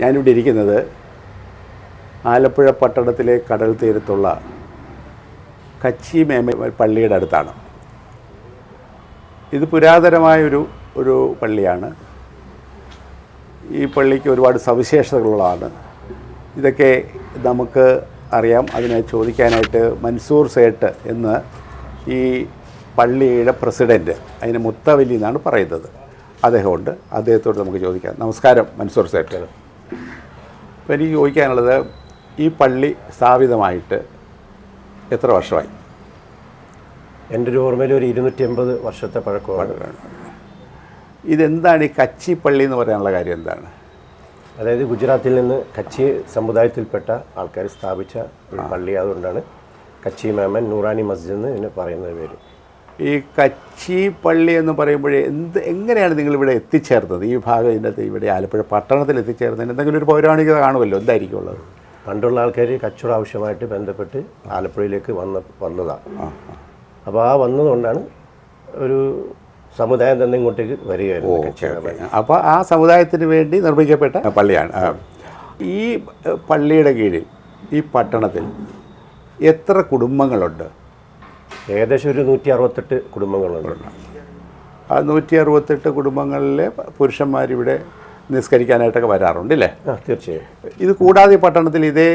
ഞാനിവിടെ ഇരിക്കുന്നത് ആലപ്പുഴ പട്ടണത്തിലെ കടൽ തീരത്തുള്ള കച്ചി മേമ പള്ളിയുടെ അടുത്താണ്. ഇത് പുരാതനമായൊരു പള്ളിയാണ്. ഈ പള്ളിക്ക് ഒരുപാട് സവിശേഷതകളുള്ളതാണ്. ഇതൊക്കെ നമുക്ക് അറിയാം. അതിനെ ചോദിക്കാനായിട്ട് മൻസൂർ സേട്ട് എന്ന് ഈ പള്ളിയുടെ പ്രസിഡൻറ്റ്, അതിന് മുത്തവലി എന്നാണ് പറയുന്നത്, അദ്ദേഹമുണ്ട്. അദ്ദേഹത്തോട് നമുക്ക് ചോദിക്കാം. നമസ്കാരം മൻസൂർ സേട്ട്. അപ്പോൾ എനിക്ക് ചോദിക്കാനുള്ളത്, ഈ പള്ളി സ്ഥാപിതമായിട്ട് എത്ര വർഷമായി? എൻ്റെ ഒരു ഓർമ്മയിൽ ഒരു 280 വർഷത്തെ പഴക്കമാണ്. ഇതെന്താണ് ഈ കച്ചി പള്ളി എന്ന് പറയാനുള്ള കാര്യം എന്താണ്? അതായത് ഗുജറാത്തിൽ നിന്ന് കച്ചി സമുദായത്തിൽപ്പെട്ട ആൾക്കാർ സ്ഥാപിച്ച ഒരു പള്ളി. അതുകൊണ്ടാണ് കച്ചി മേമൻ നൂറാനി മസ്ജിദ് എന്ന് ഇതിന് പറയുന്നത് പേര്. ഈ കച്ചി പള്ളി എന്ന് പറയുമ്പോഴേ എങ്ങനെയാണ് നിങ്ങളിവിടെ എത്തിച്ചേർന്നത്? ഈ ഭാഗം ഇതിനകത്ത് ഇവിടെ ആലപ്പുഴ പട്ടണത്തിൽ എത്തിച്ചേർന്നതിന് എന്തെങ്കിലും ഒരു പൗരാണികത കാണുമല്ലോ, എന്തായിരിക്കും ഉള്ളത്? പണ്ടുള്ള ആൾക്കാർ കച്ചവട ആവശ്യമായിട്ട് ബന്ധപ്പെട്ട് ആലപ്പുഴയിലേക്ക് വന്നതാണ്. അപ്പോൾ ആ വന്നതുകൊണ്ടാണ് ഒരു സമുദായം തന്നെ ഇങ്ങോട്ടേക്ക് വരികയായിരുന്നു. അപ്പോൾ ആ സമുദായത്തിന് വേണ്ടി നിർമ്മിക്കപ്പെട്ട പള്ളിയാണ്. ഈ പള്ളിയുടെ കീഴിൽ ഈ പട്ടണത്തിൽ എത്ര കുടുംബങ്ങളുണ്ട്? ഏകദേശം ഒരു 168 കുടുംബങ്ങളുണ്ട്. ആ 168 കുടുംബങ്ങളിലെ പുരുഷന്മാരിവിടെ നിസ്കരിക്കാനായിട്ടൊക്കെ വരാറുണ്ട് അല്ലേ? തീർച്ചയായും. ഇത് കൂടാതെ പട്ടണത്തിൽ ഇതേ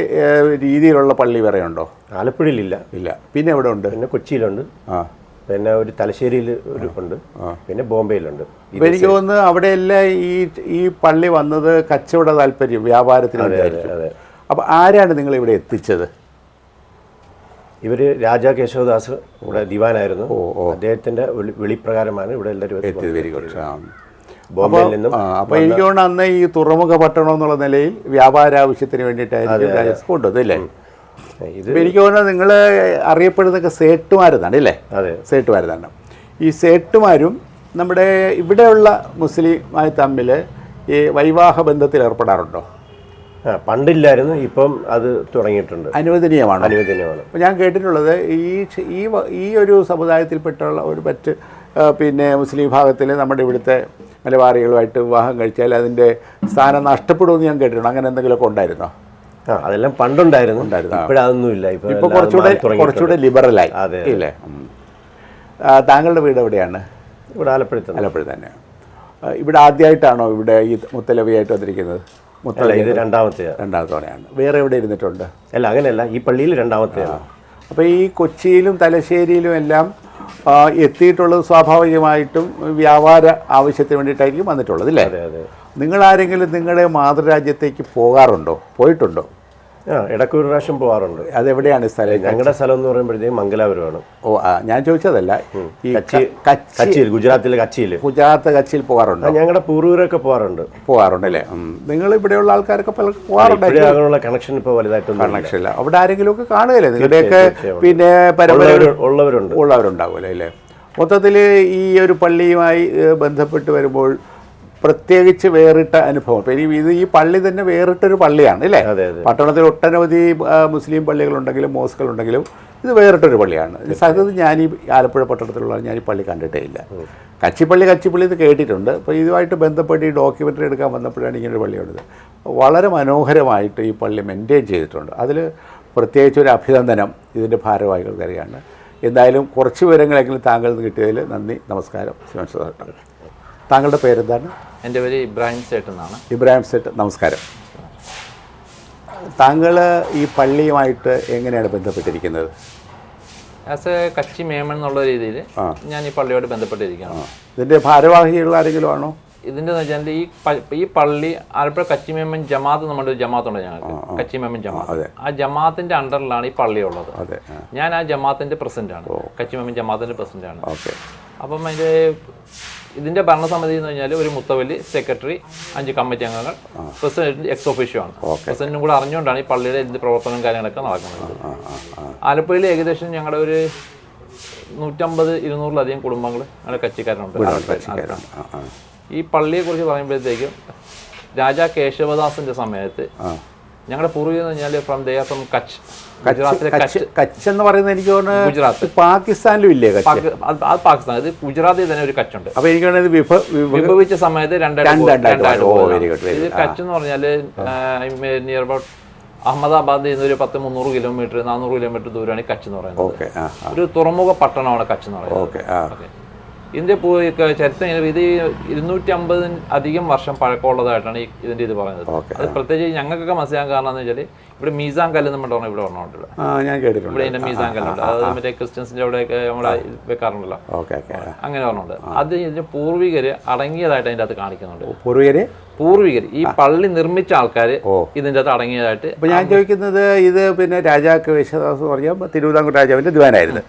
രീതിയിലുള്ള പള്ളി വേറെ ഉണ്ടോ? ആലപ്പുഴയിലില്ല. ഇല്ല. പിന്നെ എവിടെ ഉണ്ട്? പിന്നെ കൊച്ചിയിലുണ്ട്, പിന്നെ ഒരു തലശ്ശേരിയിൽ ഉണ്ട്, പിന്നെ ബോംബെയിലുണ്ട്. എനിക്ക് തോന്നുന്നു അവിടെയെല്ലാം ഈ പള്ളി വന്നത് കച്ചവട താല്പര്യം, വ്യാപാരത്തിന് വേണ്ടിയായിരിക്കും. അപ്പോൾ ആരാണ് നിങ്ങളിവിടെ എത്തിച്ചത്? ഇവർ രാജാ കേശവദാസ് ഇവിടെ ദിവാനായിരുന്നു. അദ്ദേഹത്തിൻ്റെ വിളിപ്രകാരമാണ് ഇവിടെ എല്ലാവരും എത്തിയത്. ബോംബെയിൽ നിന്നും. അപ്പോൾ എനിക്ക് തോന്നുന്നു അന്ന് ഈ തുറമുഖ പട്ടണം എന്നുള്ള നിലയിൽ വ്യാപാര ആവശ്യത്തിന് വേണ്ടിയിട്ടായിരുന്നു കൊണ്ടത് അല്ലേ? ഇത് എനിക്ക് തോന്നുന്നത് നിങ്ങൾ അറിയപ്പെടുന്നതൊക്കെ സേട്ടുമാരെന്നാണ് അല്ലേ? അതെ, സേട്ടുമാരെന്നാണ്. ഈ സേട്ടുമാരും നമ്മുടെ ഇവിടെയുള്ള മുസ്ലിമായി തമ്മിൽ ഈ വൈവാഹ ബന്ധത്തിൽ ഏർപ്പെടാറുണ്ടോ? പണ്ടില്ലായിരുന്നു, ഇപ്പം അത് തുടങ്ങിയിട്ടുണ്ട്. അനുവദനീയമാണ്. അപ്പോൾ ഞാൻ കേട്ടിട്ടുള്ളത് ഈ ഒരു സമുദായത്തിൽപ്പെട്ടുള്ള ഒരു മറ്റ് പിന്നെ മുസ്ലിം വിഭാഗത്തിൽ നമ്മുടെ ഇവിടുത്തെ മലബാറികളുമായിട്ട് വിവാഹം കഴിച്ചാൽ അതിൻ്റെ സ്ഥാനം നഷ്ടപ്പെടുമെന്ന് ഞാൻ കേട്ടിട്ടുണ്ട്. അങ്ങനെ എന്തെങ്കിലുമൊക്കെ ഉണ്ടായിരുന്നോ? അതെല്ലാം പണ്ടുണ്ടായിരുന്നു. ഇപ്പോഴതൊന്നുമില്ല. ഇപ്പോൾ കുറച്ചുകൂടെ ലിബറലായി ഇല്ലേ? താങ്കളുടെ വീട് എവിടെയാണ്? ഇവിടെ ആലപ്പുഴ തന്നെ. ഇവിടെ ആദ്യമായിട്ടാണോ ഇവിടെ ഈ മുത്തലവിയായിട്ട് വന്നിരിക്കുന്നത്? ഇത് രണ്ടാമത്തെ തവണയാണ്. വേറെ എവിടെ ഇരുന്നിട്ടുണ്ട്? അല്ല, അങ്ങനെയല്ല, ഈ പള്ളിയിൽ രണ്ടാമത്തെയാണ്. അപ്പോൾ ഈ കൊച്ചിയിലും തലശ്ശേരിയിലും എല്ലാം എത്തിയിട്ടുള്ളത് സ്വാഭാവികമായിട്ടും വ്യാപാര ആവശ്യത്തിന് വേണ്ടിയിട്ടായിരിക്കും വന്നിട്ടുള്ളത് അല്ലേ? നിങ്ങളാരെങ്കിലും നിങ്ങളുടെ മാതൃരാജ്യത്തേക്ക് പോയിട്ടുണ്ടോ? ഇടയ്ക്ക് ഒരു പ്രാവശ്യം പോകാറുണ്ട്. അതെവിടെയാണ് സ്ഥലം? ഞങ്ങളുടെ സ്ഥലം എന്ന് പറയുമ്പോഴത്തേക്കും മംഗലാപുരമാണ്. ഞാൻ ചോദിച്ചതല്ല, ഈ കച്ചിയിൽ, ഗുജറാത്തിലെ കച്ചിയിൽ പോകാറുണ്ട്. ഞങ്ങളുടെ പൂർവ്വരൊക്കെ പോകാറുണ്ടല്ലേ? നിങ്ങൾ ഇവിടെയുള്ള ആൾക്കാരൊക്കെ പോകാറുണ്ട്. കണക്ഷൻ ഇപ്പോൾ വലുതായിട്ടൊന്നും കണക്ഷനില്ല. അവിടെ ആരെങ്കിലും ഒക്കെ കാണുകയല്ലേ? നിങ്ങളുടെയൊക്കെ പിന്നെ ഉള്ളവരുണ്ടാവുമല്ലോ അല്ലേ? മൊത്തത്തിൽ ഈ ഒരു പള്ളിയുമായി ബന്ധപ്പെട്ട് വരുമ്പോൾ പ്രത്യേകിച്ച് വേറിട്ട അനുഭവം. ഇത് ഈ പള്ളി തന്നെ വേറിട്ടൊരു പള്ളിയാണ് അല്ലേ? പട്ടണത്തിൽ ഒട്ടനവധി മുസ്ലിം പള്ളികളുണ്ടെങ്കിലും മോസ്കുകളുണ്ടെങ്കിലും ഇത് വേറിട്ടൊരു പള്ളിയാണ്. സത്യത്തിൽ ഞാൻ ഈ ആലപ്പുഴ പട്ടണത്തിലുള്ള ഞാൻ ഈ പള്ളി കണ്ടിട്ടേ ഇല്ല. കച്ചിപ്പള്ളി എന്ന് കേട്ടിട്ടുണ്ട്. അപ്പോൾ ഇതുമായിട്ട് ബന്ധപ്പെട്ട് ഈ ഡോക്യുമെൻ്ററി എടുക്കാൻ വന്നപ്പോഴാണ് ഇങ്ങനൊരു പള്ളിയുള്ളത്. വളരെ മനോഹരമായിട്ട് ഈ പള്ളി മെയിൻറ്റെയിൻ ചെയ്തിട്ടുണ്ട്. അതിൽ പ്രത്യേകിച്ചൊരു അഭിനന്ദനം ഇതിൻ്റെ ഭാരവാഹികൾക്ക് അറിയാണ്. എന്തായാലും കുറച്ച് വിവരങ്ങളെങ്കിലും താങ്കളിൽ നിന്ന് കിട്ടിയതിൽ നന്ദി. നമസ്കാരം. താങ്കളുടെ പേരെന്താണ്? എൻ്റെ പേര് ഇബ്രാഹിം സേട്ട് എന്നാണ്. ഇബ്രാഹിം സേട്ട്, നമസ്കാരം. താങ്കൾ ഈ പള്ളിയുമായിട്ട് എങ്ങനെയാണ് ബന്ധപ്പെട്ടിരിക്കുന്നത്? ആസ് എ കച്ചി മേമൻ എന്നുള്ള രീതിയിൽ ഞാൻ ഈ പള്ളിയോട് ബന്ധപ്പെട്ടിരിക്കുകയാണ്. ഇതിൻ്റെ ഭാരവാഹികൾ ആരെങ്കിലും ആണോ? ഇതിൻ്റെ വെച്ചാൽ ഈ പള്ളി ആലപ്പുഴ കച്ചി മേമൻ ജമാഅത്ത്, നമ്മുടെ ഒരു ജമാഅത്തുണ്ട് ഞങ്ങൾക്ക്, കച്ചി മേമൻ ജമാഅത്ത്. ആ ജമാഅത്തിൻ്റെ അണ്ടറിലാണ് ഈ പള്ളി ഉള്ളത്. ഞാൻ ആ ജമാഅത്തിൻ്റെ പ്രസിഡൻ്റാണ്, കച്ചി മേമൻ ജമാഅത്തിൻ്റെ പ്രസിഡൻ്റാണ്. അപ്പം ഇതിൻ്റെ ഭരണസമിതി എന്ന് പറഞ്ഞാൽ ഒരു മുത്തവലി, സെക്രട്ടറി, 5 കമ്മിറ്റി അംഗങ്ങൾ, പ്രസിഡന്റ് എക്സ് ഒഫീഷ്യോ ആണ്. പ്രസിഡന്റും കൂടെ അറിഞ്ഞുകൊണ്ടാണ് ഈ പള്ളിയുടെ എന്ത് പ്രവർത്തനവും കാര്യങ്ങളൊക്കെ നടക്കുന്നത്. ആലപ്പുഴയിൽ ഏകദേശം ഞങ്ങളുടെ ഒരു 150-200 കുടുംബങ്ങൾ ഞങ്ങളുടെ കച്ചിക്കാരുണ്ട്. ഈ പള്ളിയെക്കുറിച്ച് പറയുമ്പോഴത്തേക്കും രാജാ കേശവദാസിൻ്റെ സമയത്ത് ഞങ്ങളുടെ പൂർവികർ എന്ന് പറഞ്ഞാൽ ഫ്രം കച്ച്, ഗുജറാത്തിലെ കച്ച് എന്ന് പറയുന്നത് എനിക്ക് തോന്നുന്നു ഗുജറാത്ത്, പാകിസ്ഥാനിലും ഇല്ലേ കച്ച്? അത് പാകിസ്ഥാൻ, ഇത് ഗുജറാത്തിൽ തന്നെ ഒരു കച്ചുണ്ട്. അപ്പൊ എനിക്ക് തോന്നുന്നത് വിഭവിച്ച സമയത്ത് രണ്ടായിട്ട് രണ്ടായിട്ട്. ഇത് കച്ച് എന്ന് പറഞ്ഞാല് നിയർ അബൌട്ട് അഹമ്മദാബാദിൽ നിന്ന് ഒരു 10-300 കിലോമീറ്റർ 400 കിലോമീറ്റർ ദൂരമാണ് ഈ കച്ച് എന്ന് പറയുന്നത്. ഒരു തുറമുഖ പട്ടണമാണ് കച്ച് എന്ന് പറയുന്നത്. ഇതിന്റെ ചരിത്രം ഇത് 250 അധികം വർഷം പഴക്കമുള്ളതായിട്ടാണ് ഇതിന്റെ ഇത് പറയുന്നത്. അത് പ്രത്യേകിച്ച് ഞങ്ങൾക്കൊക്കെ മനസ്സിലാക്കാൻ കാരണം എന്ന് വെച്ചാൽ ഇവിടെ മീസാൻ കല്ല് നമ്മൾ ഇവിടെ പറഞ്ഞിട്ടുള്ളത്. ഇവിടെ ഇതിന്റെ മീസാൻ കല്ലുണ്ട്, അത് മറ്റേ ക്രിസ്ത്യൻസിന്റെ അവിടെയൊക്കെ നമ്മളെ വെക്കാറുണ്ടല്ലോ, അങ്ങനെ പറഞ്ഞുണ്ട്. അത് ഇതിന്റെ പൂർവികര് അടങ്ങിയതായിട്ട് അതിന്റെ അകത്ത് കാണിക്കുന്നുണ്ട്. പൂർവികർ ഈ പള്ളി നിർമ്മിച്ച ആൾക്കാർ ഇതിന്റെ അകത്ത് അടങ്ങിയതായിട്ട്. അപ്പൊ ഞാൻ ചോദിക്കുന്നത്, ഇത് പിന്നെ രാജാക്ക് വിശ്വദാസ് പറഞ്ഞാൽ തിരുവിതാംകൂർ രാജാവിന്റെ ദിവാനായിരുന്നു.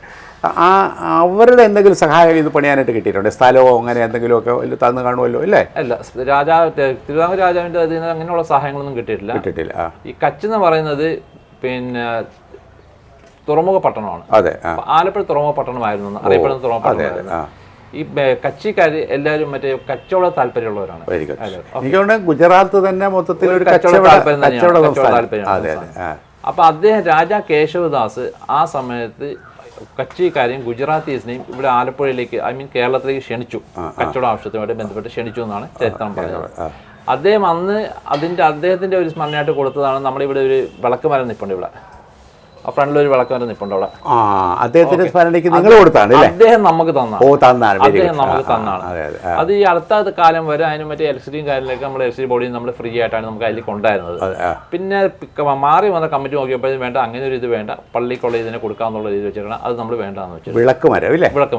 അവരുടെ എന്തെങ്കിലും സഹായം ഇത് പണിയാനായിട്ട് കിട്ടിയിട്ടുണ്ട്? സ്ഥലമോ അങ്ങനെ എന്തെങ്കിലുമൊക്കെ തന്നു കാണുമല്ലോ അല്ലേ? അല്ല, തിരുവിതാംകൂർ രാജാവിന്റെ അതിന് അങ്ങനെയുള്ള സഹായങ്ങളൊന്നും കിട്ടിയിട്ടില്ല. ഈ കച്ച് എന്ന് പറയുന്നത് പിന്നെ തുറമുഖ പട്ടണമാണ്. ആലപ്പുഴ തുറമുഖ പട്ടണമായിരുന്നു അറിയപ്പെടുന്ന തുറമുഖ പട്ടണമായിരുന്നു. ഈ കച്ചിക്കാര് എല്ലാവരും മറ്റേ കച്ചവട താല്പര്യമുള്ളവരാണ്. എനിക്ക് തോന്നുന്നു ഗുജറാത്ത് തന്നെ മൊത്തത്തിൽ ഒരു കച്ചവട താല്പര്യം. അപ്പൊ അദ്ദേഹം രാജാ കേശവദാസ് ആ സമയത്ത് കച്ചിക്കാരെയും ഗുജറാത്തീസിനെയും ഇവിടെ ആലപ്പുഴയിലേക്ക്, കേരളത്തിലേക്ക് ക്ഷണിച്ചു. കച്ചവട ആവശ്യത്തിനുമായിട്ട് ബന്ധപ്പെട്ട് ക്ഷണിച്ചു എന്നാണ് ചരിത്രം പറയുന്നത്. അദ്ദേഹം അന്ന് അദ്ദേഹത്തിന്റെ ഒരു സ്മരണയായിട്ട് കൊടുത്തതാണ് നമ്മുടെ ഇവിടെ ഒരു വിളക്ക് മരം നിൽപ്പുണ്ട്. ഇവിടെ ആ ഫ്രണ്ടിലൊരു വിളക്ക് മരം നിൽപ്പുണ്ട് അവിടെ. അദ്ദേഹത്തിന്റെ സ്മരണയ്ക്ക് നിങ്ങൾ കൊടുത്താണ്? അദ്ദേഹം നമുക്ക് തന്നാണ്. അദ്ദേഹം നമുക്ക് തന്നാണ്. അത് ഈ അടുത്ത കാലം വരെ അതിന് മറ്റേ ഇലക്ട്രിസിറ്റിയും കാര്യങ്ങളൊക്കെ നമ്മുടെ ഇലക്ട്രിസിറ്റി ബോർഡിൽ നമ്മൾ ഫ്രീ ആയിട്ടാണ് നമുക്ക് അതിൽ കൊണ്ടായിരുന്നത്. പിന്നെ മാറി വന്ന കമ്മിറ്റി നോക്കിയപ്പോഴും വേണ്ട, അങ്ങനെ ഒരു ഇത് വേണ്ട, പള്ളിക്കുള്ള ഇതിനെ കൊടുക്കാന്നുള്ള രീതി വെച്ചിട്ടാണ് അത് നമ്മൾ വേണ്ടാന്ന് വെച്ചത്. വിളക്ക്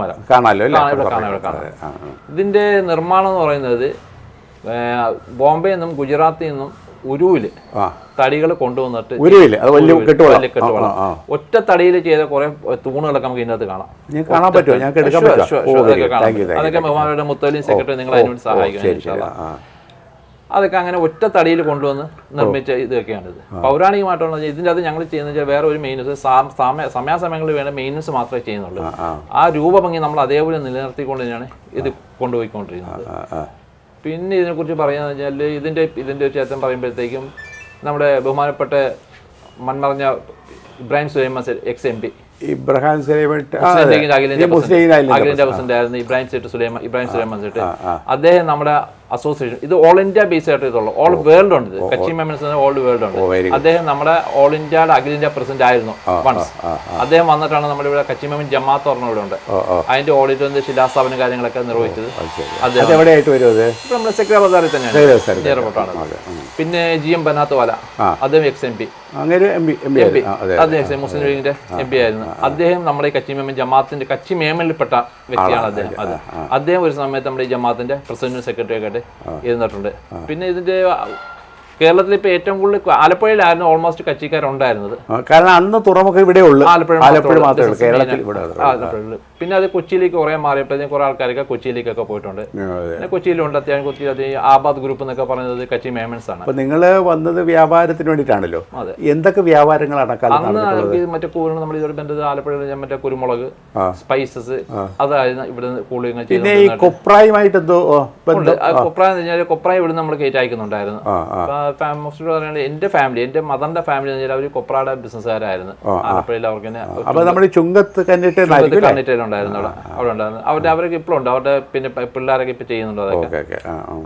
മരം കാണാമല്ലോ. ഇതിന്റെ നിർമ്മാണം എന്ന് പറയുന്നത് ബോംബെ നിന്നും ഗുജറാത്തിൽ നിന്നും ഉരുവില് തടികൾ കൊണ്ടുവന്നിട്ട് ഒറ്റ തടിയിൽ ചെയ്ത കുറെ തൂണുകളൊക്കെ നമുക്ക് ഇതിനകത്ത് കാണാം. അതൊക്കെ ബഹുമാനയുടെ മുത്തലിം സെക്രട്ടറി നിങ്ങൾ അതിനോട് സഹായിക്കണം. അതൊക്കെ അങ്ങനെ ഒറ്റ തടിയിൽ കൊണ്ടുവന്ന് നിർമ്മിച്ച ഇതൊക്കെയാണിത്. പൗരാണികമായിട്ടുള്ള ഇതിൻ്റെ അത് ഞങ്ങൾ ചെയ്യുന്ന വേറെ ഒരു മെയിനൻസ് സമയാസമയങ്ങളിൽ വേണ്ട മെയിനൻസ് മാത്രമേ ചെയ്യുന്നുള്ളൂ. ആ രൂപഭംഗി നമ്മൾ അതേപോലെ നിലനിർത്തിക്കൊണ്ട് തന്നെയാണ് ഇത് കൊണ്ടുപോയിക്കൊണ്ടിരിക്കുന്നത്. പിന്നെ ഇതിനെക്കുറിച്ച് പറയാന്ന് വെച്ചാൽ ഇതിൻ്റെ ഒരു ചരിത്രം പറയുമ്പോഴത്തേക്കും നമ്മുടെ ബഹുമാനപ്പെട്ട മൺമറഞ്ഞ ഇബ്രാഹിം സുലൈമാൻ ex-MP അഖിലേന്ത്യാ പ്രസിഡന്റ് ആയിരുന്നു ഇബ്രാഹിം സുലൈമാൻ സേട്ട്. അദ്ദേഹം നമ്മുടെ അസോസിയേഷൻ ഇത് ഓൾ ഇന്ത്യ ബേസ് ആയിട്ടുള്ള ഓൾ വേൾഡ് ഉണ്ട്. കച്ചി മെമ്പേഴ്സ് ഓൾ വേൾഡ് ഉണ്ട്. അദ്ദേഹം നമ്മുടെ ഓൾ ഇന്ത്യയുടെ അഖിലേന്ത്യാ പ്രസിഡന്റ് ആയിരുന്നു വൺസ്. അദ്ദേഹം വന്നിട്ടാണ് നമ്മുടെ ഇവിടെ കച്ചി മെമ്പൻ ജമാഅത്ത് പറഞ്ഞ ഇവിടെ ഉണ്ട്. അതിന്റെ ഓഡിറ്ററിന്റെ ശിലാസ്ഥാപന കാര്യങ്ങളൊക്കെ നിർവഹിച്ചത് നമ്മുടെ സെക്രട്ടറി ബസാറിൽ തന്നെയാണ്. പിന്നെ GM ബനാത്ത് വാല, അദ്ദേഹം ex-MP, അദ്ദേഹം മുസ്ലിം ലീഗിന്റെ MP ആയിരുന്നു. അദ്ദേഹം നമ്മുടെ ഈ കച്ചി മെമ്പൻ ജമാഅത്തിന്റെ കച്ചി മേമനിൽപ്പെട്ട വ്യക്തിയാണ് അദ്ദേഹം. അദ്ദേഹം ഒരു സമയത്ത് നമ്മുടെ ഈ ജമാഅത്തിന്റെ പ്രസിഡന്റ് സെക്രട്ടറി ഒക്കെ ഇരുന്നിട്ടുണ്ട്. പിന്നെ ഇതിന്റെ കേരളത്തിൽ ഇപ്പൊ ഏറ്റവും കൂടുതൽ ആലപ്പുഴയിലായിരുന്നു ഓൾമോസ്റ്റ് കച്ചിക്കാരുണ്ടായിരുന്നത്. കാരണം അന്ന് തുറമുഖം ഇവിടെ ഉള്ളു, ആലപ്പുഴ കേരളത്തിൽ. പിന്നെ അത് കൊച്ചിയിലേക്ക് കുറെ മാറിയപ്പോഴത്തേക്കും കുറെ ആൾക്കാരൊക്കെ കൊച്ചിയിലേക്കൊക്കെ പോയിട്ടുണ്ട്. പിന്നെ കൊച്ചിയിലുണ്ട് അത്യാവശ്യം. കൊച്ചിയിൽ ആബാദ് ഗ്രൂപ്പ് എന്നൊക്കെ പറയുന്നത് കച്ചി മേമൻസ് ആണ്. അപ്പൊ നിങ്ങള് വന്നത് വ്യാപാരത്തിന് വേണ്ടിയിട്ടാണല്ലോ. എന്തൊക്കെ വ്യാപാരങ്ങളാണ് അന്ന് മറ്റേ കൂടുതൽ നമ്മൾ ഇതോടെ ബന്ധത് ആലപ്പുഴയിൽ മറ്റേ കുരുമുളക്, സ്പൈസസ്, അതായിരുന്നു ഇവിടെ കൂടുതൽ ചെയ്യുന്നത്. കൊപ്രായുമായിട്ട് എന്തോ കൊപ്രായ എന്ന് കഴിഞ്ഞാൽ കൊപ്രായ ഇവിടെ നമ്മൾ കയറ്റി അയക്കുന്നുണ്ടായിരുന്നു. എന്റെ ഫാമിലി, എന്റെ മദറിന്റെ ഫാമിലി എന്ന് വെച്ചാൽ അവർ കൊപ്രയുടെ ബിസിനസ്സുകാരായിരുന്നു ആലപ്പുഴയിൽ. അവർക്ക് ചുങ്കത്ത് കന്നിട്ടയിലുണ്ടായിരുന്നു അവിടെ ഉണ്ടായിരുന്നു. അവരൊക്കെ ഇപ്പോഴും ഉണ്ട്. അവരുടെ പിന്നെ പിള്ളേരൊക്കെ ഇപ്പൊ ചെയ്യുന്നുണ്ട് അതൊക്കെ.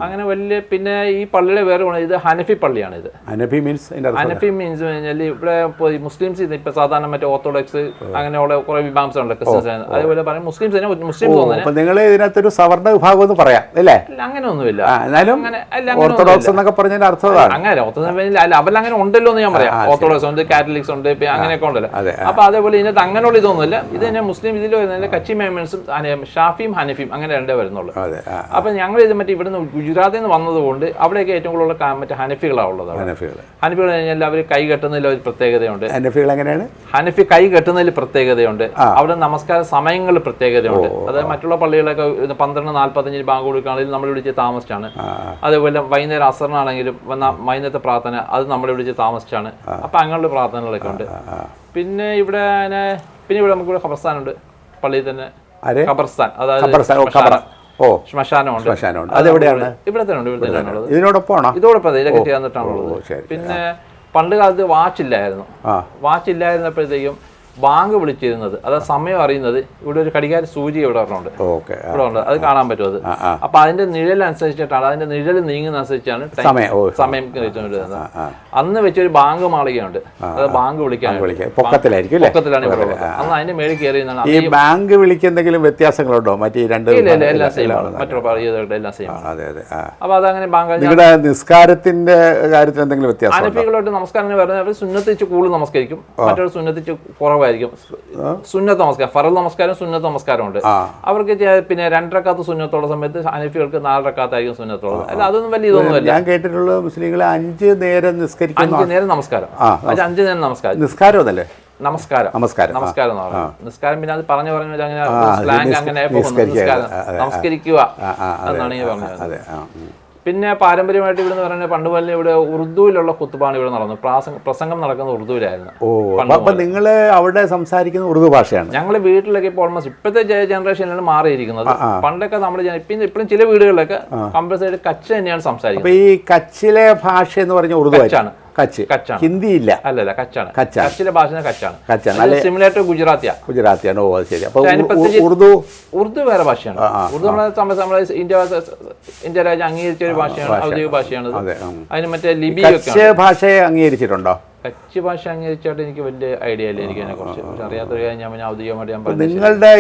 അങ്ങനെ വലിയ പിന്നെ ഈ പള്ളിയുടെ വേറെ ഇത് ഹനഫി പള്ളിയാണ്. ഇത് ഹനഫി മീൻസ് കഴിഞ്ഞാൽ ഇവിടെ മുസ്ലിംസ് ഇപ്പൊ സാധാരണ മറ്റേ ഓർത്തഡോക്സ് അങ്ങനെയുള്ള കുറെ വിഭാഗം ഉണ്ട്. ക്രിസ്ത്യൻസ് അതേപോലെ പറയും മുസ്ലിംസ് നിങ്ങൾ ഇതിനകത്തൊരു സവർണ വിഭാഗം എന്ന് പറയാം അല്ലേ? അങ്ങനെ ഒന്നുമില്ല. ഓർത്തഡോക്സ് എന്നൊക്കെ പറഞ്ഞതിന്റെ അർത്ഥം അങ്ങനെ അവരങ്ങനെ ഉണ്ടല്ലോ എന്ന് ഞാൻ പറയാം. ഓർത്തഡോക്സ് ഉണ്ട്, കാത്തലിക്സ് ഉണ്ട്, അങ്ങനെയൊക്കെ ഉണ്ടല്ലോ. അപ്പൊ അതേപോലെ ഇതിനകത്ത് അങ്ങനെയുള്ള ഇതൊന്നുമില്ല. ഇത് തന്നെ മുസ്ലിം ഇതിൽ വരുന്നത് കച്ചി മേമൻസും ഷാഫിയും ഹനഫിയും അങ്ങനെ രണ്ടേ വരുന്നുള്ളൂ. അപ്പൊ ഞങ്ങൾ ഇത് മറ്റേ ഇവിടുന്ന് ഗുജറാത്തിൽ നിന്ന് വന്നതുകൊണ്ട് അവിടെയൊക്കെ ഏറ്റവും കൂടുതൽ മറ്റേ ഹനഫികളാണ് ഉള്ളത്. ഹനഫികൾ കഴിഞ്ഞാൽ അവർ കൈ കെട്ടുന്നതിൽ ഒരു പ്രത്യേകതയുണ്ട്. ഹനഫി കൈ കെട്ടുന്നതിൽ പ്രത്യേകതയുണ്ട്. അവിടെ നമസ്കാര സമയങ്ങളിൽ പ്രത്യേകതയുണ്ട്. അതായത് മറ്റുള്ള പള്ളികളൊക്കെ 12:45 ബാങ്ക് കൊടുക്കുകയാണെങ്കിൽ നമ്മൾ വിളിച്ച് താമസിച്ചാണ്. അതേപോലെ വൈകുന്നേരം അസറിനാണെങ്കിലും വൈകുന്നേരത്തെ പ്രാർത്ഥന അത് നമ്മൾ വിളിച്ച് താമസിച്ചാണ്. അപ്പൊ അങ്ങനെയുള്ള പ്രാർത്ഥനകളൊക്കെ ഉണ്ട്. പിന്നെ ഇവിടെ നമുക്കിവിടെ ഖബർസ്ഥാനുണ്ട് പള്ളിയിൽ തന്നെ. ഖബർസ്ഥാൻ അതായത് ശ്മശാനമുണ്ട്. അതെവിടെയാണ്? ഇവിടെ തന്നെ ഉണ്ട്. ഇതിനോടൊപ്പം ഇതോടൊപ്പം ഇതൊക്കെ ചേർന്നിട്ടാണുള്ളത്. പിന്നെ പണ്ട് കാലത്ത് വാച്ച് ഇല്ലായിരുന്നപ്പോഴത്തേക്കും ബാങ്ക് വിളിച്ചിരുന്നത്, അതായത് സമയം അറിയുന്നത് ഇവിടെ ഒരു കടികാര സൂചി ഇവിടെ ഉണ്ട്, അത് കാണാൻ പറ്റും. അത് അപ്പൊ അതിന്റെ നിഴലനുസരിച്ചിട്ടാണ്, അതിന്റെ നിഴൽ നീങ്ങുന്ന അനുസരിച്ചാണ് സമയം വരുന്നത്. അന്ന് വെച്ചൊരു ബാങ്ക് മാളികയുണ്ട്, അത് ബാങ്ക് പൊക്കത്തിലാണ് ഇവിടെ ഉള്ളത്. അന്ന് അതിന്റെ മേളിൽ കയറി ഈ ബാങ്ക് വിളിക്കെന്തെങ്കിലും വ്യത്യാസങ്ങളുണ്ടോ മറ്റേ രണ്ട്? എല്ലാം സെയിം, മറ്റുള്ള എല്ലാം സെയിം. അപ്പൊ അതങ്ങനെ ബാങ്ക് നിസ്കാരത്തിന്റെ കാര്യത്തിൽ എന്തെങ്കിലും വ്യത്യാസം? അനഫികളോട്ട് നമസ്കാരം പറഞ്ഞാൽ അവർ സുന്നത്തിച്ച് കൂടുതൽ നമസ്കരിക്കും, മറ്റൊരു സുന്നത്തിച്ച് കുറവായിരിക്കും. സുന്നത്ത് നമസ്കാരം, ഫറൽ നമസ്കാരം, സുന്നത്ത് നമസ്കാരം ഉണ്ട്. അവർക്ക് പിന്നെ 2 റക്അത്ത് സുന്നത്തുള്ള സമയത്ത് ഹനഫികൾക്ക് 4 റക്അത്തായിരിക്കും സുന്നത്തുള്ളത്. അല്ല, അതൊന്നും വലിയ ഇതൊന്നുമല്ല. ഞാൻ കേട്ടിട്ടുള്ള മുസ്ലിങ്ങളെ 5 നേരം നിസ്കരിക്കുന്നു. 5 നേരം നമസ്കാരം, 5 നേരം നമസ്കാരം. നിസ്കാരം എന്നല്ലേ? നമസ്കാരം എന്ന് പറഞ്ഞു. നിസ്കാരം പിന്നെ അത് പറഞ്ഞു അങ്ങനെ സ്ലാങ് അങ്ങനെ നമസ്കരിക്കുക എന്നാണ് ഞാൻ പറഞ്ഞത്. പിന്നെ പാരമ്പര്യമായിട്ട് ഇവിടെ നിന്ന് പറയുന്നത് പണ്ട് പോലെ ഇവിടെ ഉറുദുവിലുള്ള കുത്തുബാണ് ഇവിടെ നടന്നത്. പ്രസംഗം നടക്കുന്നത് ഉറുദുവിലായിരുന്നു. അപ്പൊ നിങ്ങൾ അവിടെ സംസാരിക്കുന്ന ഉറുദു ഭാഷയാണ്? ഞങ്ങൾ വീട്ടിലൊക്കെ ഇപ്പോൾ ഓൾമോസ്റ്റ് ഇപ്പോഴത്തെ ജനറേഷനിലാണ് മാറിയിരിക്കുന്നത്. പണ്ടൊക്കെ നമ്മൾ ഇപ്പോഴും ചില വീടുകളിലൊക്കെ കമ്പൽസറി കച്ച് തന്നെയാണ് സംസാരിക്കുന്നത്. ഈ കച്ചിലെ ഭാഷ എന്ന് പറഞ്ഞ ഉറുദു ആണ്. ഹിന്ദി ഇല്ല, അല്ലല്ല, കച്ചാണ്. കച്ചിലെ ഭാഷ കച്ചാണ്. Similar to ഗുജറാത്തിയാണ്. ഓ ശരി. അപ്പൊ ഉറുദു വേറെ ഭാഷയാണ്. ഉറുദു നമ്മളെ ഇന്ത്യ രാജ്യം അംഗീകരിച്ച ഒരു ഭാഷയാണ്, ഔദ്യോഗിക ഭാഷയാണ്. അതിന് മറ്റേ ലിപി ഭാഷയെ അംഗീകരിച്ചിട്ടുണ്ടോ? കച്ച് ഭാഷ അംഗീകരിച്ചായിട്ട് എനിക്ക് വലിയ ഐഡിയ ഇല്ല, എനിക്ക് അതിനെ കുറിച്ച്. പക്ഷെ അറിയാത്തൊരു കാര്യം ഞാൻ ഔദ്യോഗികമായിട്ട് ഞാൻ പറഞ്ഞു. നിങ്ങളുടെ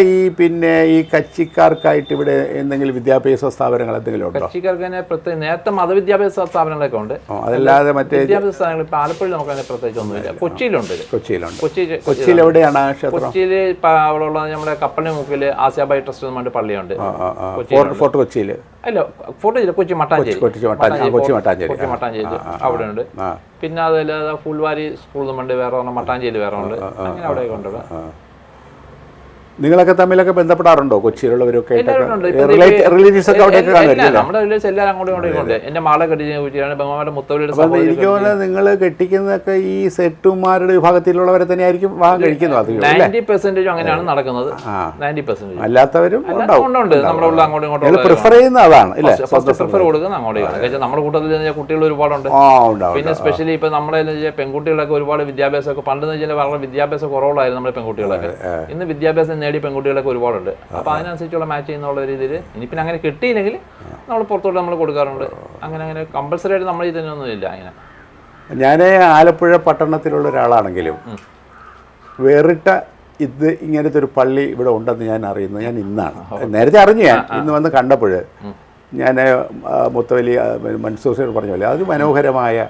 ഈ കച്ചിക്കാർക്കായിട്ട് ഇവിടെ എന്തെങ്കിലും വിദ്യാഭ്യാസ സ്ഥാപനങ്ങൾ എന്തെങ്കിലും ഉണ്ടോ? കച്ചിക്കാർക്ക് തന്നെ പ്രത്യേക നേരത്തെ മതവിദ്യാഭ്യാസ സ്ഥാപനങ്ങളൊക്കെ ഉണ്ട്. അതല്ലാതെ മറ്റേ വിദ്യാഭ്യാസ സ്ഥാപനങ്ങൾ ഇപ്പൊ ആലപ്പുഴ നമുക്ക് അതിനെ പ്രത്യേകിച്ച് ഒന്നുമില്ല. കൊച്ചിയിലുണ്ട്. കൊച്ചിയിൽ എവിടെയാണ്? കൊച്ചിയിൽ അവിടെ ഉള്ള നമ്മുടെ കപ്പലിന് മുക്കിൽ ആസിയാബായി ട്രസ്റ്റ് എന്ന് പറഞ്ഞ പള്ളിയുണ്ട്. ഫോർട്ട് കൊച്ചിയിൽ അല്ല, ഫോർട്ട് കൊച്ചി മട്ടാഞ്ചേരി അവിടെ ഉണ്ട്. പിന്നെ അതല്ലാതെ ഫുൾവാരി സ്കൂൾ എന്നുണ്ട്, വേറെ മട്ടാഞ്ചേരി വേറെ ഉണ്ട്. അങ്ങനെ അവിടെ കൊണ്ടുണ്ട്. നിങ്ങളൊക്കെ തമ്മിലൊക്കെ ബന്ധപ്പെടാറുണ്ടോ? കൊച്ചിയിലുള്ളവരൊക്കെ നമ്മുടെ റിലേറ്റീവ്സ് എല്ലാവരും അങ്ങോട്ടും ഇങ്ങോട്ടും. എന്റെ മാളെ കെട്ടിച്ചാണ് ബംഗാളിന്റെ മുത്തവലിയുടെ. എനിക്ക് തോന്നുന്നത് നിങ്ങൾ കെട്ടിക്കുന്നതൊക്കെ ഈ സെട്ടുമാരുടെ വിഭാഗത്തിലുള്ളവരെ തന്നെ ആയിരിക്കും വിവാഹം കഴിക്കുന്നത്. 90% അങ്ങനെയാണ് നടക്കുന്നത്. 90% അല്ലാത്തവരും ഉണ്ട്. നമ്മുടെ അങ്ങോട്ടും ഇങ്ങോട്ടും പ്രിഫർ ചെയ്യുന്ന അതാണ്, പ്രിഫർ കൊടുക്കുന്നത് അങ്ങോട്ടേക്കാണ്. നമ്മുടെ കൂട്ടത്തിൽ കുട്ടികൾ ഒരുപാടുണ്ട്. പിന്നെ സ്പെഷ്യലി ഇപ്പൊ നമ്മളെ പെൺകുട്ടികളൊക്കെ ഒരുപാട് വിദ്യാഭ്യാസമൊക്കെ പണ്ട് വളരെ വിദ്യാഭ്യാസം കുറവുള്ളായിരുന്നു നമ്മുടെ പെൺകുട്ടികളൊക്കെ. ഇന്ന് വിദ്യാഭ്യാസം നേടി പെൺകുട്ടികളൊക്കെ ഒരുപാടുണ്ട്. അപ്പോൾ അതിനനുസരിച്ചുള്ള മാച്ച് ചെയ്യുന്നുള്ള രീതിയിൽ ഇനി പിന്നെ അങ്ങനെ കിട്ടിയില്ലെങ്കിൽ നമ്മൾ പുറത്തോട്ട് നമ്മൾ കൊടുക്കാറുണ്ട്. അങ്ങനെ കമ്പൽസറി ആയിട്ട് നമ്മൾ ഇതിനൊന്നുമില്ല. അങ്ങനെ ഞാൻ ആലപ്പുഴ പട്ടണത്തിലുള്ള ഒരാളാണെങ്കിലും വേറിട്ട ഇങ്ങനത്തെ ഒരു പള്ളി ഇവിടെ ഉണ്ടെന്ന് ഞാൻ അറിയുന്നത് ഞാൻ ഇന്നാണ്. നേരത്തെ അറിഞ്ഞു, ഞാൻ ഇന്ന് വന്ന് കണ്ടപ്പോൾ ഞാൻ മുത്തവലി മൻസൂർ പറഞ്ഞ പോലെ അത് മനോഹരമായ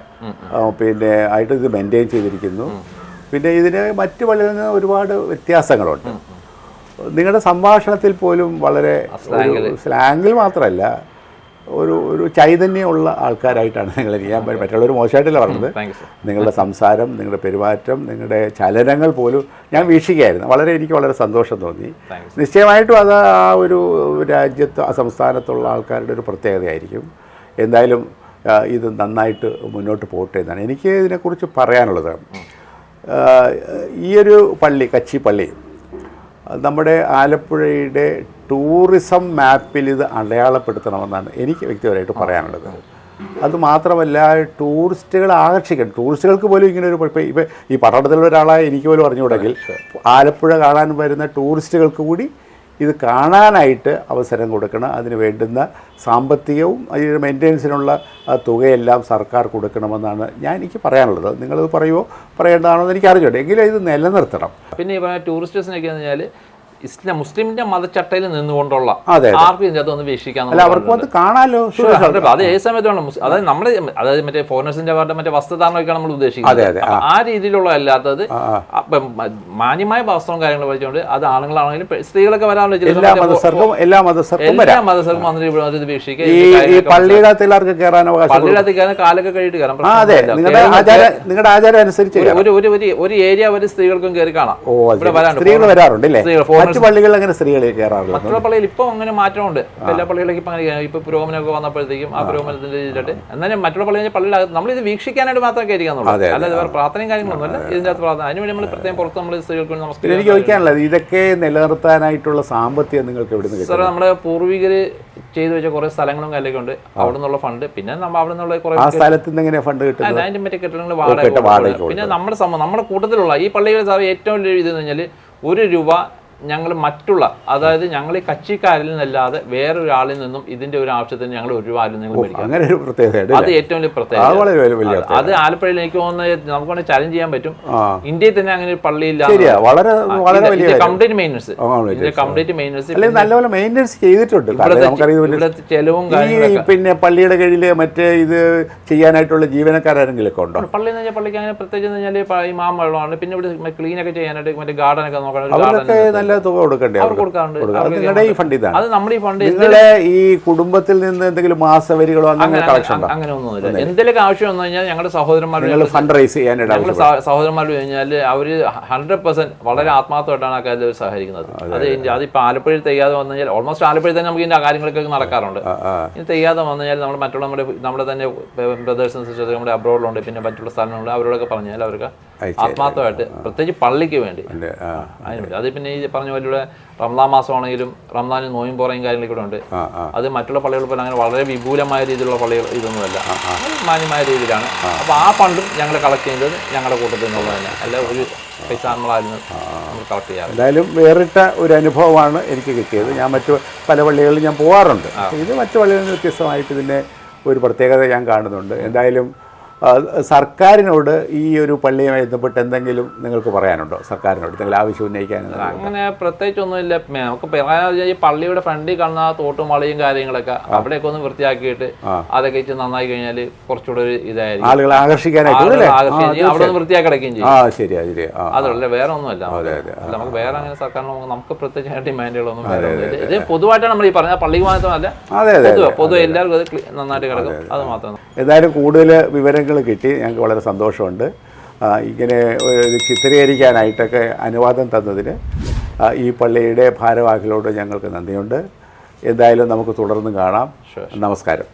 പിന്നെ ആയിട്ട് ഇത് മെയിൻറ്റെയിൻ ചെയ്തിരിക്കുന്നു. പിന്നെ ഇതിന് മറ്റു പള്ളിയിൽ നിന്ന് ഒരുപാട് വ്യത്യാസങ്ങളുണ്ട്. നിങ്ങളുടെ സംഭാഷണത്തിൽ പോലും വളരെ സ്ലാങ്ങിൽ മാത്രമല്ല ഒരു ചൈതന്യമുള്ള ആൾക്കാരായിട്ടാണ് നിങ്ങൾ. ഞാൻ മറ്റുള്ളവർ മോശമായിട്ടല്ല പറഞ്ഞത്. നിങ്ങളുടെ സംസാരം, നിങ്ങളുടെ പെരുമാറ്റം, നിങ്ങളുടെ ചലനങ്ങൾ പോലും ഞാൻ വീക്ഷിക്കുകയായിരുന്നു. എനിക്ക് വളരെ സന്തോഷം തോന്നി. നിശ്ചയമായിട്ടും അത് ആ ഒരു രാജ്യത്ത്, ആ സംസ്ഥാനത്തുള്ള ആൾക്കാരുടെ ഒരു പ്രത്യേകതയായിരിക്കും. എന്തായാലും ഇത് നന്നായിട്ട് മുന്നോട്ട് പോകട്ടെ എന്നാണ് എനിക്ക് ഇതിനെക്കുറിച്ച് പറയാനുള്ളത്. ഈയൊരു പള്ളി, കച്ചി പള്ളി, നമ്മുടെ ആലപ്പുഴയുടെ ടൂറിസം മാപ്പിൽ ഇത് അടയാളപ്പെടുത്തണമെന്നാണ് എനിക്ക് വ്യക്തിപരമായിട്ട് പറയാനുള്ളത്. അതുമാത്രമല്ല, ടൂറിസ്റ്റുകളെ ആകർഷിക്കണം. ടൂറിസ്റ്റുകൾക്ക് പോലും ഇങ്ങനെ ഒരു ഇപ്പം ഈ പട്ടണത്തിലുള്ള ഒരാളായ എനിക്ക് പോലും അറിഞ്ഞുകൂടെങ്കിൽ ആലപ്പുഴ കാണാൻ വരുന്ന ടൂറിസ്റ്റുകൾക്ക് കൂടി ഇത് കാണാനായിട്ട് അവസരം കൊടുക്കണം. അതിന് വേണ്ടുന്ന സാമ്പത്തികവും അതിന് മെയിൻ്റെനൻസിനുള്ള തുകയെല്ലാം സർക്കാർ കൊടുക്കണമെന്നാണ് എനിക്ക് പറയാനുള്ളത്. നിങ്ങളത് പറയുമോ പറയേണ്ടതാണോ എന്ന് എനിക്ക് അറിഞ്ഞൂടെ, എങ്കിലും ഇത് നിലനിർത്തണം. പിന്നെ ഈ പറഞ്ഞ ടൂറിസ്റ്റേഴ്സിനൊക്കെ എന്ന് വെച്ചാൽ മുസ്ലിമിന്റെ മതച്ചട്ടയിൽ നിന്നുകൊണ്ടുള്ള ആർക്കും ഇതിന്റെ അതൊന്ന് വീക്ഷിക്കാൻ കാണാലോ. അത് ഏത് സമയത്താണ് അതായത് നമ്മുടെ അതായത് മറ്റേ ഫോറിനേഴ്സിന്റെ മറ്റേ വസ്ത്രധാരണമൊക്കെയാണ് നമ്മൾ ഉദ്ദേശിക്കുന്നത്. ആ രീതിയിലുള്ള അല്ലാത്തത് മാന്യമായ വസ്ത്രവും കാര്യങ്ങളും പഠിച്ചുകൊണ്ട് അത് ആണുങ്ങളാണെങ്കിലും സ്ത്രീകളൊക്കെ വരാനുള്ള എല്ലാ മതസ്ഥർക്കും വന്നിട്ട് വീക്ഷിക്കുക. പള്ളിയിടത്ത് കയറാൻ കാലൊക്കെ കഴിയിട്ട് കയറാം. നിങ്ങളുടെ ആചാരം അനുസരിച്ച് ഒരു ഏരിയ ഒരു സ്ത്രീകൾക്കും കയറി കാണാം. ഇവിടെ വരാറുണ്ട്. മറ്റു പള്ളികളിൽ അങ്ങനെ സ്ത്രീകളെ കയറാറില്ല. മറ്റുള്ള പള്ളിയിൽ ഇപ്പോൾ അങ്ങനെ മാറ്റമുണ്ട്. എല്ലാ പള്ളികളിലേക്ക് ഇപ്പം അങ്ങനെ ഇപ്പോൾ പുരോഗമനമൊക്കെ വന്നപ്പോഴത്തേക്കും ആ പുരോഗമനത്തിന്റെ രീതിയിലായിട്ട് എന്നാലും മറ്റുള്ള പള്ളിയിൽ നമ്മളിത് വീക്ഷിക്കാനായിട്ട് മാത്രമേ കയറിക്കാന്നുള്ളൂ. അല്ലാതെ വേറെ പ്രാർത്ഥനയും കാര്യങ്ങളൊന്നുമല്ല ഇതിൻ്റെ അകത്ത് പ്രാർത്ഥന. അതിനുവേണ്ടി നമ്മൾ പ്രത്യേകം പുറത്ത് നമ്മൾ സ്ത്രീകൾക്ക് നമസ്കാരം. എനിക്ക് ചോദിക്കാനുള്ളത് ഇതൊക്കെ നിലനിർത്താനായിട്ടുള്ള സാമ്പത്തികം നിങ്ങൾക്ക് എവിടെ നിന്ന് സാറേ നമ്മുടെ പൂർവികർ ചെയ്തു വെച്ച കുറേ സ്ഥലങ്ങളും കാര്യമൊക്കെ ഉണ്ട്. അവിടെ നിന്നുള്ള ഫണ്ട് പിന്നെ നമ്മൾ അവിടെ നിന്നുള്ള കുറേ ആ സ്ഥലത്ത് നിന്ന് എങ്ങനെ ഫണ്ട് കിട്ടുന്നത്? അതിൻ്റെ മറ്റേ കെട്ടിടങ്ങൾ വാടക. പിന്നെ നമ്മുടെ കൂട്ടത്തിലുള്ള ഈ പള്ളികൾ സാറ് ഏറ്റവും വലിയ ഇതെന്ന് പറഞ്ഞാൽ ₹1 ഞങ്ങൾ മറ്റുള്ള അതായത് ഞങ്ങൾ ഈ കച്ചിക്കാരിൽ നിന്നല്ലാതെ വേറൊരാളിൽ നിന്നും ഇതിന്റെ ഒരു ആവശ്യത്തിന് ഞങ്ങൾ ₹1 നിങ്ങൾ മേടിക്കാം. അത് ഏറ്റവും വലിയ പ്രത്യേകത. അത് ആലപ്പുഴയിൽ എനിക്ക് തോന്നുന്നത് നമുക്ക് വേണമെങ്കിൽ ചലഞ്ച് ചെയ്യാൻ പറ്റും. ഇന്ത്യയിൽ തന്നെ അങ്ങനെ ഒരു പള്ളിയില്ല. കംപ്ലീറ്റ് മെയിൻ്റനൻസ് ചെയ്തിട്ടുണ്ട്. ചെലവും പിന്നെ പള്ളിയുടെ കീഴിൽ മറ്റേ ഇത് ചെയ്യാനായിട്ടുള്ള ജീവനക്കാരെങ്കിലും ഉണ്ടോ? പള്ളി എന്ന് പറഞ്ഞാൽ പള്ളിക്ക് അങ്ങനെ പ്രത്യേകിച്ച് ഈ വെള്ളമാണ്. പിന്നെ ഇവിടെ ക്ലീൻ ഒക്കെ ചെയ്യാനായിട്ട് മറ്റേ ഗാർഡനൊക്കെ നോക്കണം. തുക കൊടുക്കണ്ടേ? നിങ്ങളുടെ ഈ ഫണ്ട് ഇതാണ്. അത് നമ്മുടെ ഈ ഫണ്ട് നിങ്ങളുടെ ഈ കുടുംബത്തിൽ നിന്ന് എന്തെങ്കിലും മാസവരികളോ അങ്ങനെ കളക്ഷൻ ഉണ്ടോ? അങ്ങനെ ഒന്നുമില്ല. എന്തെങ്കിലും ആവശ്യം വന്നു കഴിഞ്ഞാൽ ഞങ്ങളുടെ സഹോദരന്മാർ ഫണ്ട് റൈസ് ചെയ്യാനായിട്ട് സഹോദരന്മാർ കഴിഞ്ഞാൽ അവർ 100% വളരെ ആത്മാർത്ഥമായിട്ടാണ് ആ കാര്യത്തിൽ സഹകരിക്കുന്നത്. അതിപ്പോൾ ആലപ്പുഴയിൽ തെയ്യാതെ വന്നു കഴിഞ്ഞാൽ ഓൾമോസ്റ്റ് ആലപ്പുഴയിൽ തന്നെ നമുക്ക് ഇതിന്റെ കാര്യങ്ങളൊക്കെ നടക്കാറുണ്ട്. ഇനി തെയ്യാതെ വന്നു കഴിഞ്ഞാൽ നമ്മൾ മറ്റുള്ള നമ്മുടെ തന്നെ ബ്രദേഴ്സ് ആൻഡ് സിസ്റ്റേഴ്സ് നമ്മുടെ അബ്രോഡിലുണ്ട്, പിന്നെ മറ്റുള്ള സ്ഥലങ്ങളുണ്ട്. അവരോടൊക്കെ പറഞ്ഞാൽ അവർക്ക് ആത്മാർത്ഥമായിട്ട് പ്രത്യേകിച്ച് പള്ളിക്ക് വേണ്ടി അതിനുവേണ്ടി അത് പിന്നെ ഈ പറഞ്ഞ പോലെ റംസാൻ മാസമാണെങ്കിലും റംസാനിൽ നോയും പോറയും കാര്യങ്ങളൊക്കെ ഉണ്ട്. അത് മറ്റുള്ള പള്ളികൾ പോലെ അങ്ങനെ വളരെ വിപുലമായ രീതിയിലുള്ള പള്ളികൾ ഇതൊന്നുമല്ല, മാന്യമായ രീതിയിലാണ്. അപ്പോൾ ആ ഫണ്ടും ഞങ്ങൾ കളക്ട് ചെയ്യുന്നത് ഞങ്ങളുടെ കൂട്ടത്തിൽ നിന്നുള്ളത് തന്നെ, അല്ല ഒരു പൈസ നമ്മളായിരുന്നു നമ്മൾ കളക്ട് ചെയ്യാറ്. എന്തായാലും വേറിട്ട ഒരു അനുഭവമാണ് എനിക്ക് കിട്ടിയത്. ഞാൻ മറ്റു പല പള്ളികളിൽ ഞാൻ പോകാറുണ്ട്. ഇത് മറ്റു പള്ളികളിൽ നിന്ന് വ്യത്യസ്തമായിട്ട് ഇതിൻ്റെ ഒരു പ്രത്യേകത ഞാൻ കാണുന്നുണ്ട്. എന്തായാലും സർക്കാരിനോട് ഈ ഒരു പള്ളിയുമായി ബന്ധപ്പെട്ട് എന്തെങ്കിലും നിങ്ങൾക്ക് പറയാനുണ്ടോ? സർക്കാരിനോട് എന്തെങ്കിലും ആവശ്യം ഉന്നയിക്കാൻ? അങ്ങനെ പ്രത്യേകിച്ചൊന്നുമില്ല. നമുക്ക് പറയാൻ ഈ പള്ളിയുടെ ഫ്രണ്ടിൽ കാണുന്ന തോട്ടും വളയും കാര്യങ്ങളൊക്കെ അവിടെയൊക്കെ ഒന്ന് വൃത്തിയാക്കിയിട്ട് അതൊക്കെ വെച്ച് നന്നായി കഴിഞ്ഞാൽ കുറച്ചുകൂടെ ഒരു ഇതായിരിക്കും, ആളുകളെ ആകർഷിക്കാനായിട്ട് അവിടെ ഒന്ന് വൃത്തിയാക്കി കിടക്കുകയും ചെയ്യും. ശരിയാ. അതല്ല വേറെ ഒന്നുമല്ല. നമുക്ക് വേറെ അങ്ങനെ സർക്കാരിന് നമുക്ക് പ്രത്യേകിച്ച് ഡിമാൻഡുകളൊന്നും വരുന്നില്ല. ഇത് പൊതുവായിട്ടാണ് നമ്മൾ ഈ പറഞ്ഞ പള്ളിക്ക് മാത്രമല്ല, പൊതുവെ എല്ലാവർക്കും അത് നന്നായിട്ട് കിടക്കും. അത് മാത്രം. ഏതായാലും കൂടുതൽ വിവരങ്ങൾ കിട്ടി, ഞങ്ങൾക്ക് വളരെ സന്തോഷമുണ്ട്. ഇങ്ങനെ ചിത്രീകരിക്കാനായിട്ടൊക്കെ അനുവാദം തന്നതിന് ഈ പള്ളിയുടെ ഭാരവാഹികളോട് ഞങ്ങൾക്ക് നന്ദിയുണ്ട്. എന്തായാലും നമുക്ക് തുടർന്ന് കാണാം. നമസ്കാരം.